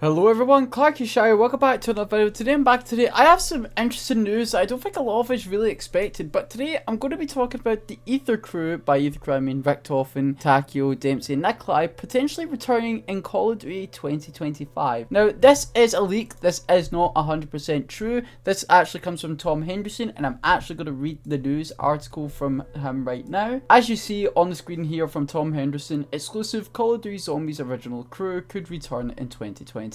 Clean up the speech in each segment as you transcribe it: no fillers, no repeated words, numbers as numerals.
Hello everyone, Clarkyshire, welcome back to another video. Today I have some interesting news that I don't think a lot of us really expected, but today I'm going to be talking about the Aether crew. By Aether crew I mean Richtofen, Takeo, Dempsey and Nikolai potentially returning in Call of Duty 2025. Now this is a leak, this is not 100% true, this actually comes from Tom Henderson and I'm actually going to read the news article from him right now. As you see on the screen here from Tom Henderson, exclusive Call of Duty Zombies original crew could return in 2025.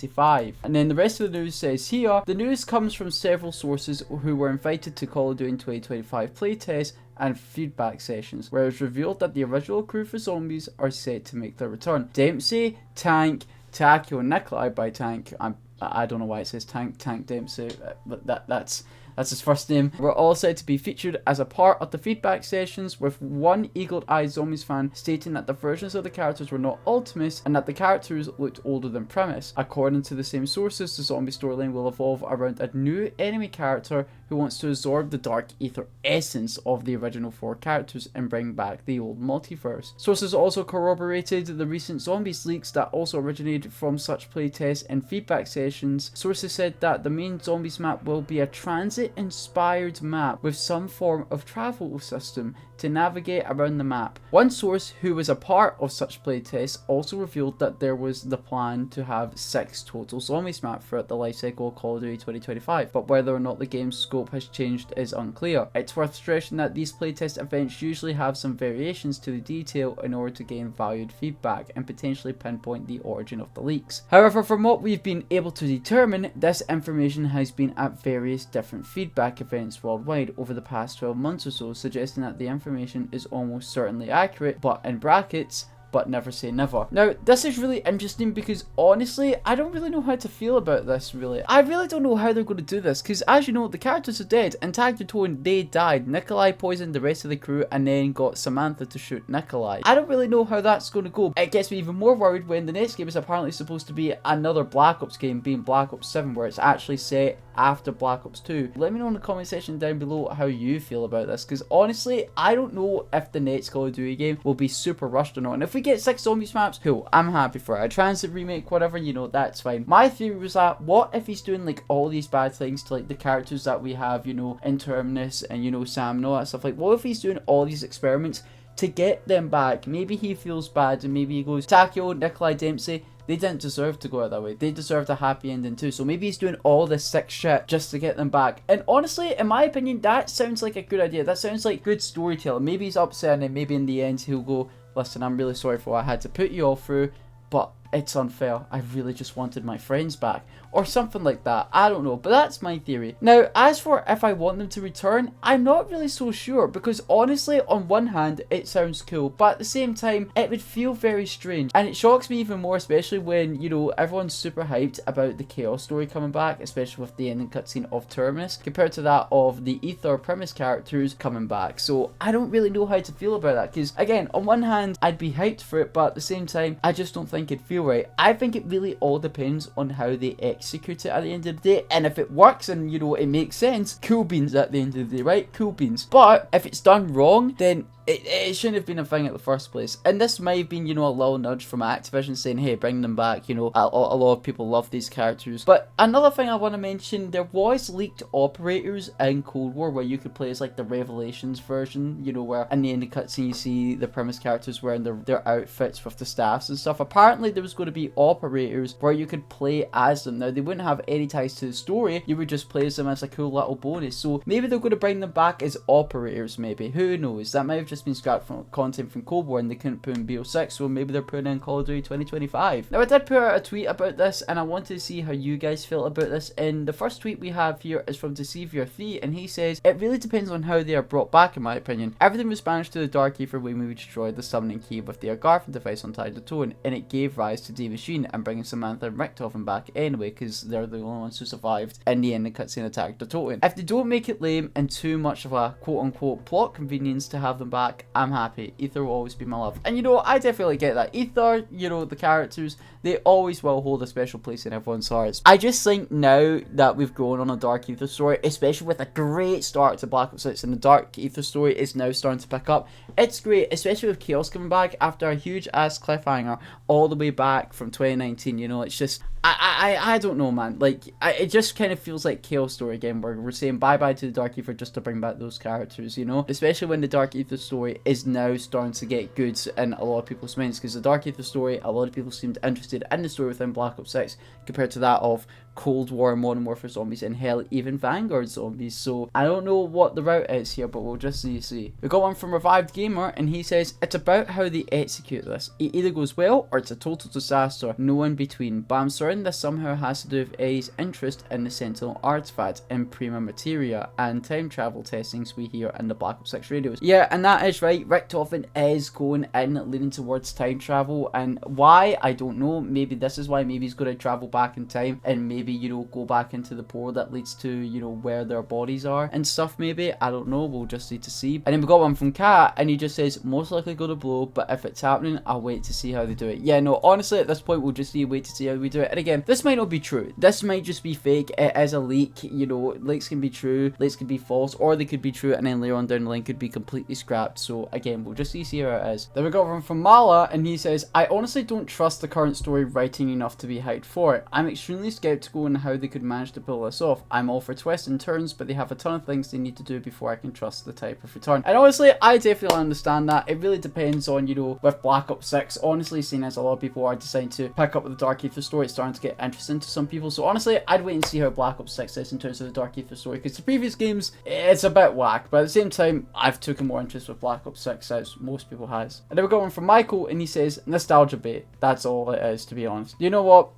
And then the rest of the news says here, the news comes from several sources who were invited to Call of Duty 2025 playtests and feedback sessions, where it was revealed that the original crew for Zombies are set to make their return. Dempsey, Tank, Takeo and Nikolai. By Tank, I don't know why it says Tank Dempsey, but that's his first name. We're all said to be featured as a part of the feedback sessions, with one eagle-eyed Zombies fan stating that the versions of the characters were not Ultimates and that the characters looked older than Premise. According to the same sources, the zombie storyline will evolve around a new enemy character who wants to absorb the dark Aether essence of the original four characters and bring back the old multiverse. Sources also corroborated the recent Zombies leaks that also originated from such playtests and feedback sessions. Sources said that the main Zombies map will be a transit-inspired map with some form of travel system to navigate around the map. One source who was a part of such playtests also revealed that there was the plan to have 6 total Zombies maps throughout the lifecycle of Call of Duty 2025, but whether or not the game's scope has changed is unclear. It's worth stressing that these playtest events usually have some variations to the detail in order to gain valued feedback and potentially pinpoint the origin of the leaks. However, from what we've been able to determine, this information has been at various different feedback events worldwide over the past 12 months or so, suggesting that the information is almost certainly accurate, but in brackets, but never say never. Now, this is really interesting because honestly, I don't really know how to feel about this, really. I really don't know how they're going to do this, because as you know, the characters are dead, and Tagtone, they died. Nikolai poisoned the rest of the crew and then got Samantha to shoot Nikolai. I don't really know how that's going to go. It gets me even more worried when the next game is apparently supposed to be another Black Ops game, being Black Ops 7, where it's actually set after Black Ops 2. Let me know in the comment section down below how you feel about this, because honestly, I don't know if the next Call of Duty game will be super rushed or not. And if we get 6 Zombies maps, cool, I'm happy for it. A transit remake, whatever, you know, that's fine. My theory was that, what if he's doing like all these bad things to like the characters that we have, you know, in Terminus and, you know, Sam and all that stuff. Like, what if he's doing all these experiments to get them back? Maybe he feels bad and maybe he goes, Takeo, Nikolai, Dempsey, they didn't deserve to go out that way. They deserved a happy ending too. So maybe he's doing all this sick shit just to get them back. And honestly, in my opinion, that sounds like a good idea. That sounds like good storytelling. Maybe he's upset and then maybe in the end he'll go, listen, I'm really sorry for what I had to put you all through, but it's unfair. I really just wanted my friends back. Or something like that. I don't know, but that's my theory. Now, as for if I want them to return, I'm not really so sure, because honestly, on one hand, it sounds cool, but at the same time, it would feel very strange. And it shocks me even more, especially when, you know, everyone's super hyped about the Chaos story coming back, especially with the ending cutscene of Terminus, compared to that of the Aether Premise characters coming back. So I don't really know how to feel about that, because again, on one hand, I'd be hyped for it, but at the same time, I just don't think it'd feel right. I think it really all depends on how they execute it at the end of the day, and if it works and, you know, it makes sense, cool beans at the end of the day, right? Cool beans. But if it's done wrong, then it shouldn't have been a thing at the first place. And this might have been, you know, a little nudge from Activision saying, hey, bring them back, you know, a lot of people love these characters. But another thing I want to mention, there was leaked operators in Cold War where you could play as like the Revelations version, you know, where in the end of the cutscene you see the Premise characters wearing their outfits with the staffs and stuff. Apparently there was going to be operators where you could play as them. Now, they wouldn't have any ties to the story, you would just play as them as a cool little bonus. So maybe they're going to bring them back as operators, maybe. Who knows? That might have just been scrapped from content from Cold War and they couldn't put in BO6, so maybe they're putting in Call of Duty 2025. Now, I did put out a tweet about this and I wanted to see how you guys feel about this, and the first tweet we have here is from Deceiver3 and he says, it really depends on how they are brought back in my opinion. Everything was banished to the Dark Aether when we destroyed the summoning key with the Agartha device on Tagtone, and it gave rise to D Machine and bringing Samantha and Richtofen back anyway, because they're the only ones who survived in the end of cutscene attack Tagtone. If they don't make it lame and too much of a quote-unquote plot convenience to have them back, I'm happy. Aether will always be my love. And you know, I definitely get that. Aether, you know, the characters, they always will hold a special place in everyone's hearts. I just think now that we've grown on a Dark Aether story, especially with a great start to Black Ops 6, and the Dark Aether story is now starting to pick up, it's great, especially with Chaos coming back after a huge ass cliffhanger all the way back from 2019, you know, it's just, I don't know, man. Like, it just kind of feels like Chaos Story again, where we're saying bye-bye to the Dark Aether just to bring back those characters, you know? Especially when the Dark Aether story is now starting to get good in a lot of people's minds, because the Dark Aether story, a lot of people seemed interested in the story within Black Ops 6, compared to that of Cold War, Modern Warfare zombies, and hell, even Vanguard zombies. So I don't know what the route is here, but we'll just see. We got one from Revived Gamer, and he says, it's about how they execute this. It either goes well, or it's a total disaster. No in between. But I'm certain this somehow has to do with Eddie's interest in the Sentinel artifact, in Prima Materia, and time travel testings we hear in the Black Ops 6 radios. Yeah, and that is right. Richtofen is going in, leaning towards time travel, and why? I don't know. Maybe this is why. Maybe he's going to travel back in time, and maybe, you know, go back into the portal that leads to, you know, where their bodies are and stuff. Maybe, I don't know, we'll just need to see. And then we got one from Kat, and he just says, most likely go to blow, but if it's happening, I'll wait to see how they do it. Yeah, no, honestly, at this point, we'll just need to wait to see how we do it. And again, this might not be true. This might just be fake. It is a leak. You know, leaks can be true, leaks can be false, or they could be true, and then later on down the line could be completely scrapped. So again, we'll just need to see how it is. Then we got one from Mala, and he says, I honestly don't trust the current story writing enough to be hyped for it. I'm extremely skeptical on how they could manage to pull this off. I'm all for twists and turns, but they have a ton of things they need to do before I can trust the type of return. And honestly, I definitely understand that. It really depends on, you know, with Black Ops 6, honestly, seeing as a lot of people are deciding to pick up with the Dark Aether story, it's starting to get interesting to some people. So honestly, I'd wait and see how Black Ops 6 is in terms of the Dark Aether story, because the previous games, it's a bit whack, but at the same time, I've taken more interest with Black Ops 6 as most people has. And then we got one from Michael, and he says, nostalgia bait. That's all it is, to be honest. You know what?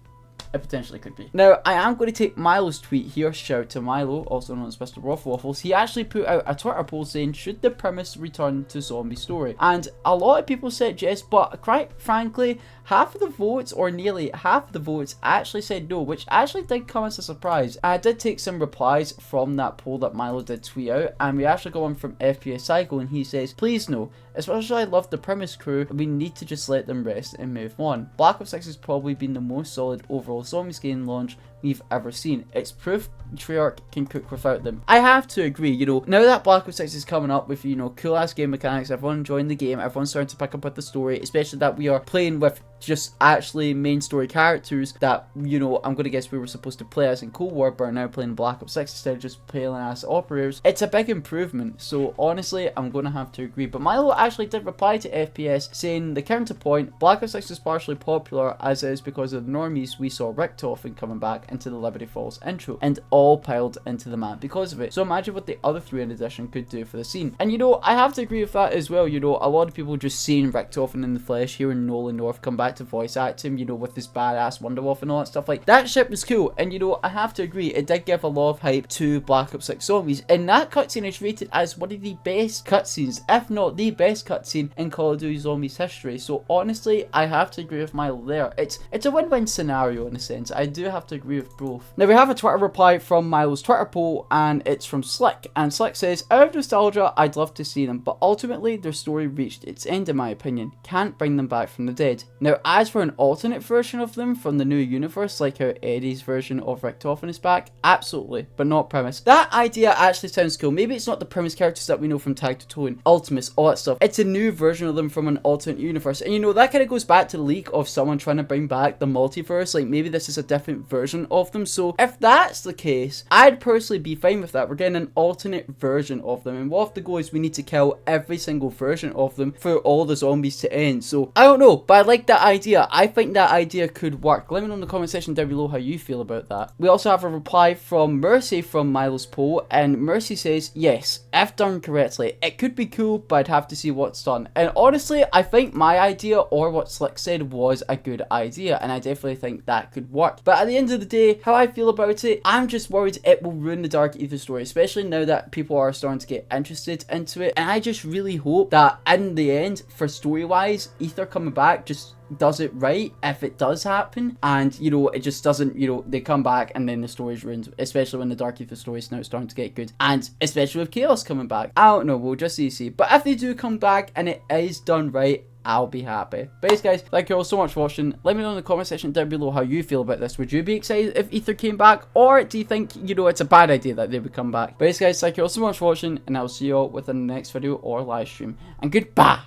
It potentially could be. Now, I am going to take Milo's tweet here. Shout out to Milo, also known as Mr. Waffles. He actually put out a Twitter poll saying, should the premise return to zombie story? And a lot of people said yes, but quite frankly, half of the votes, or nearly half of the votes, actually said no, which actually did come as a surprise. I did take some replies from that poll that Milo did tweet out, and we actually got one from FPS Cycle, and he says, please no. As much as I love the premise crew, we need to just let them rest and move on. Black Ops 6 has probably been the most solid overall zombies game launch we've ever seen. It's proof Treyarch can cook without them. I have to agree, you know, now that Black Ops 6 is coming up with, you know, cool ass game mechanics, everyone enjoying the game, everyone's starting to pick up with the story, especially that we are playing with just actually main story characters that, you know, I'm gonna guess we were supposed to play as in Cold War, but are now playing Black Ops 6 instead of just playing as operators. It's a big improvement, so honestly, I'm gonna have to agree. But Milo actually did reply to FPS saying the counterpoint, Black Ops 6 is partially popular as it is because of the normies we saw Richtofen coming back into the Liberty Falls intro, and all piled into the map because of it. So imagine what the other 3 in addition could do for the scene. And you know, I have to agree with that as well. You know, a lot of people just seeing Richtofen in the flesh, hearing Nolan North come back to voice act him, you know, with his badass Wonderwolf and all that stuff, like that shit was cool. And you know, I have to agree, it did give a lot of hype to Black Ops 6 Zombies, and that cutscene is rated as one of the best cutscenes, if not the best cutscene in Call of Duty Zombies history. So honestly, I have to agree with Milo there. It's a win-win scenario in a sense. I do have to agree with both. Now we have a Twitter reply from Milo's Twitter poll, and it's from Slick, and Slick says, out of nostalgia, I'd love to see them, but ultimately their story reached its end in my opinion. Can't bring them back from the dead. Now as for an alternate version of them from the new universe, like how Eddie's version of Richtofen is back, absolutely, but not premise. That idea actually sounds cool. Maybe it's not the premise characters that we know from Tag to Tone, Ultimates, all that stuff. It's a new version of them from an alternate universe, and you know, that kind of goes back to the leak of someone trying to bring back the multiverse, like maybe this is a different version of them. So if that's the case, I'd personally be fine with that. We're getting an alternate version of them, and what if the goal is we need to kill every single version of them for all the zombies to end? So I don't know, but I like that idea. I think that idea could work. Let me know in the comment section down below how you feel about that. We also have a reply from Mercy from Milo's poll, and Mercy says, yes, if done correctly, it could be cool, but I'd have to see what's done. And honestly, I think my idea, or what Slick said, was a good idea, and I definitely think that could work. But at the end of the day, how I feel about it, I'm just worried it will ruin the Dark Aether story, especially now that people are starting to get interested into it. And I just really hope that in the end, for story-wise, Aether coming back just does it right if it does happen, and you know, it just doesn't, you know, they come back and then the story's ruined, especially when the Dark Aether story is now starting to get good, and especially with Chaos coming back. I don't know, we'll just see. But if they do come back and it is done right, I'll be happy. But yes guys, thank you all so much for watching. Let me know in the comment section down below how you feel about this. Would you be excited if Aether came back, or do you think, you know, it's a bad idea that they would come back? But yes guys, thank you all so much for watching, and I'll see you all with the next video or live stream, and goodbye.